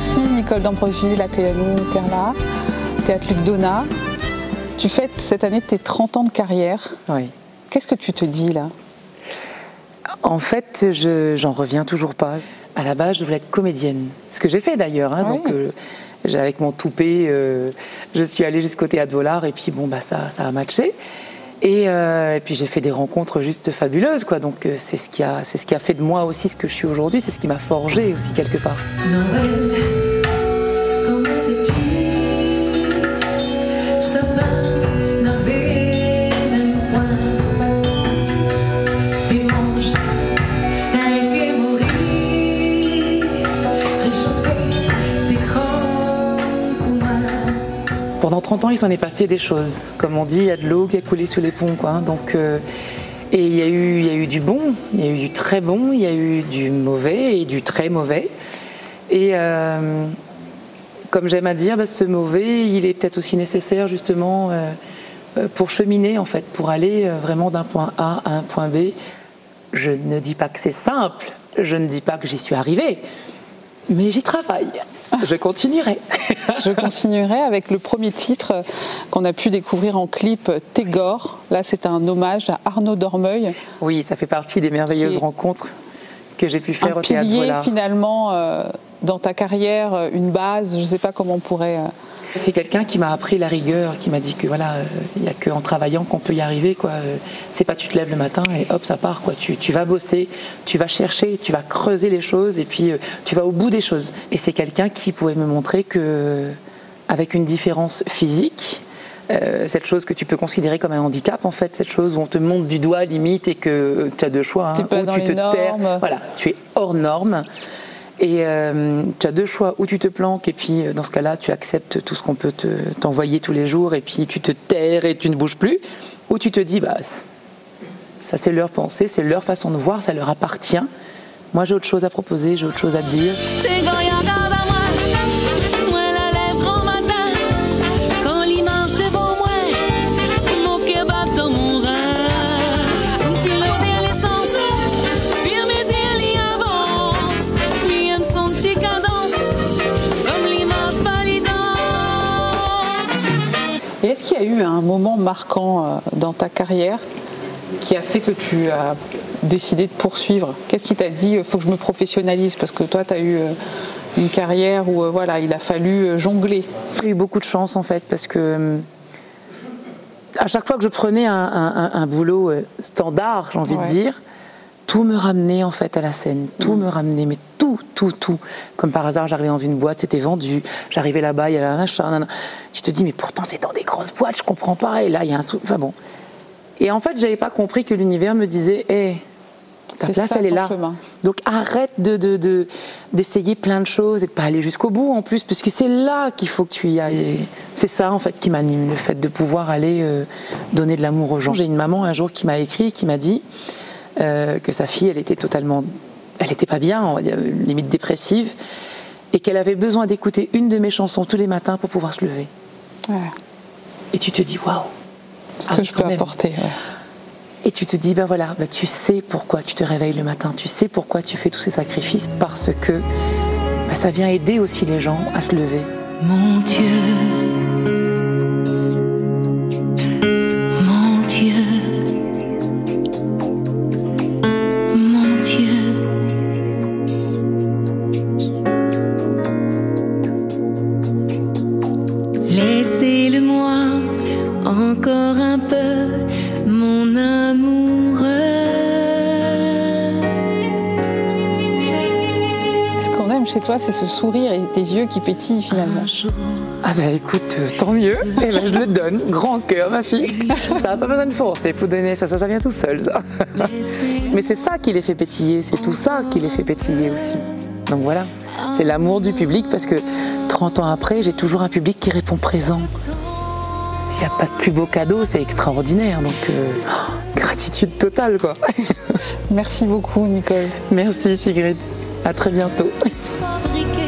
Merci Nicole d'Ambrosini, l'accueil à nous, Terla, Théâtre Luc Donat. Tu fêtes cette année tes 30 ans de carrière. Oui. Qu'est-ce que tu te dis là? En fait, j'en reviens toujours pas. À la base, je voulais être comédienne. Ce que j'ai fait d'ailleurs. Hein, oui. Donc, avec mon toupet, je suis allée jusqu'au Théâtre Vollard et puis bon, bah, ça a matché. Et puis j'ai fait des rencontres juste fabuleuses, quoi. Donc c'est ce qui a fait de moi aussi ce que je suis aujourd'hui. C'est ce qui m'a forgée aussi quelque part. Noël, comment t'es-tu? Sapin n'avait même point. Dimanche, elle est mourir, réchauffer tes grands communs. Pendant 30 ans, il s'en est passé des choses. Comme on dit, il y a de l'eau qui a coulé sous les ponts, quoi. Donc, et il y a eu du bon, il y a eu du très bon, il y a eu du mauvais et du très mauvais. Et comme j'aime à dire, ce mauvais, il est peut-être aussi nécessaire justement pour cheminer, en fait, pour aller vraiment d'un point A à un point B. Je ne dis pas que c'est simple, je ne dis pas que j'y suis arrivée, mais j'y travaille. Je continuerai. Je continuerai avec le premier titre qu'on a pu découvrir en clip, Tégor. Là, c'est un hommage à Arnaud Dormeuil. Oui, ça fait partie des merveilleuses rencontres que j'ai pu faire au Théâtre Vollard. Finalement, dans ta carrière, une base, je ne sais pas comment on pourrait... C'est quelqu'un qui m'a appris la rigueur, qui m'a dit que voilà, il n'y a qu'en travaillant qu'on peut y arriver, quoi. C'est pas tu te lèves le matin et hop, ça part, quoi. Tu vas bosser, tu vas chercher, tu vas creuser les choses et puis tu vas au bout des choses. Et c'est quelqu'un qui pouvait me montrer que, avec une différence physique, cette chose que tu peux considérer comme un handicap, en fait, cette chose où on te monte du doigt limite et que tu as deux choix, hein, pas ou tu te terres, voilà, tu es hors norme. Et tu as deux choix, ou tu te planques et puis dans ce cas-là tu acceptes tout ce qu'on peut t'envoyer tous les jours et puis tu te terres et tu ne bouges plus, ou tu te dis bah ça c'est leur pensée, c'est leur façon de voir, ça leur appartient. Moi j'ai autre chose à proposer, j'ai autre chose à dire. Et est-ce qu'il y a eu un moment marquant dans ta carrière qui a fait que tu as décidé de poursuivre? Qu'est-ce qui t'a dit, il faut que je me professionnalise? Parce que toi, tu as eu une carrière où voilà, il a fallu jongler. J'ai eu beaucoup de chance en fait, parce que à chaque fois que je prenais un boulot standard, j'ai envie de dire, tout me ramenait en fait à la scène, tout me ramenait, mais tout. Comme par hasard, j'arrivais dans une boîte, c'était vendu, j'arrivais là-bas, il y avait un achat, tu te dis, mais pourtant c'est dans des grosses boîtes, je comprends pas, et là il y a un enfin bon. Et en fait, j'avais pas compris que l'univers me disait, hé, ta place elle est là. Chemin. Donc arrête d'essayer plein de choses et de pas aller jusqu'au bout en plus, parce que c'est là qu'il faut que tu y ailles. C'est ça en fait qui m'anime, le fait de pouvoir aller donner de l'amour aux gens. J'ai une maman un jour qui m'a écrit, qui m'a dit que sa fille, elle était pas bien, on va dire, limite dépressive, et qu'elle avait besoin d'écouter une de mes chansons tous les matins pour pouvoir se lever. Ouais. Et tu te dis, waouh, ce que je peux apporter. Ouais. Et tu te dis, ben voilà, tu sais pourquoi tu te réveilles le matin, tu sais pourquoi tu fais tous ces sacrifices, parce que ça vient aider aussi les gens à se lever. Mon Dieu. Laissez-le-moi encore un peu, mon amoureux. Ce qu'on aime chez toi, c'est ce sourire et tes yeux qui pétillent finalement. Ah bah écoute, tant mieux. Et ben je le donne, grand cœur ma fille. Ça n'a pas besoin de forcer pour donner ça vient tout seul ça. Mais c'est ça qui les fait pétiller, c'est tout ça qui les fait pétiller aussi. Donc voilà, c'est l'amour du public, parce que 30 ans après, j'ai toujours un public qui répond présent. S'il n'y a pas de plus beau cadeau, c'est extraordinaire. Donc, gratitude totale, quoi. Merci beaucoup, Nicole. Merci, Sigrid. À très bientôt. Fabriquer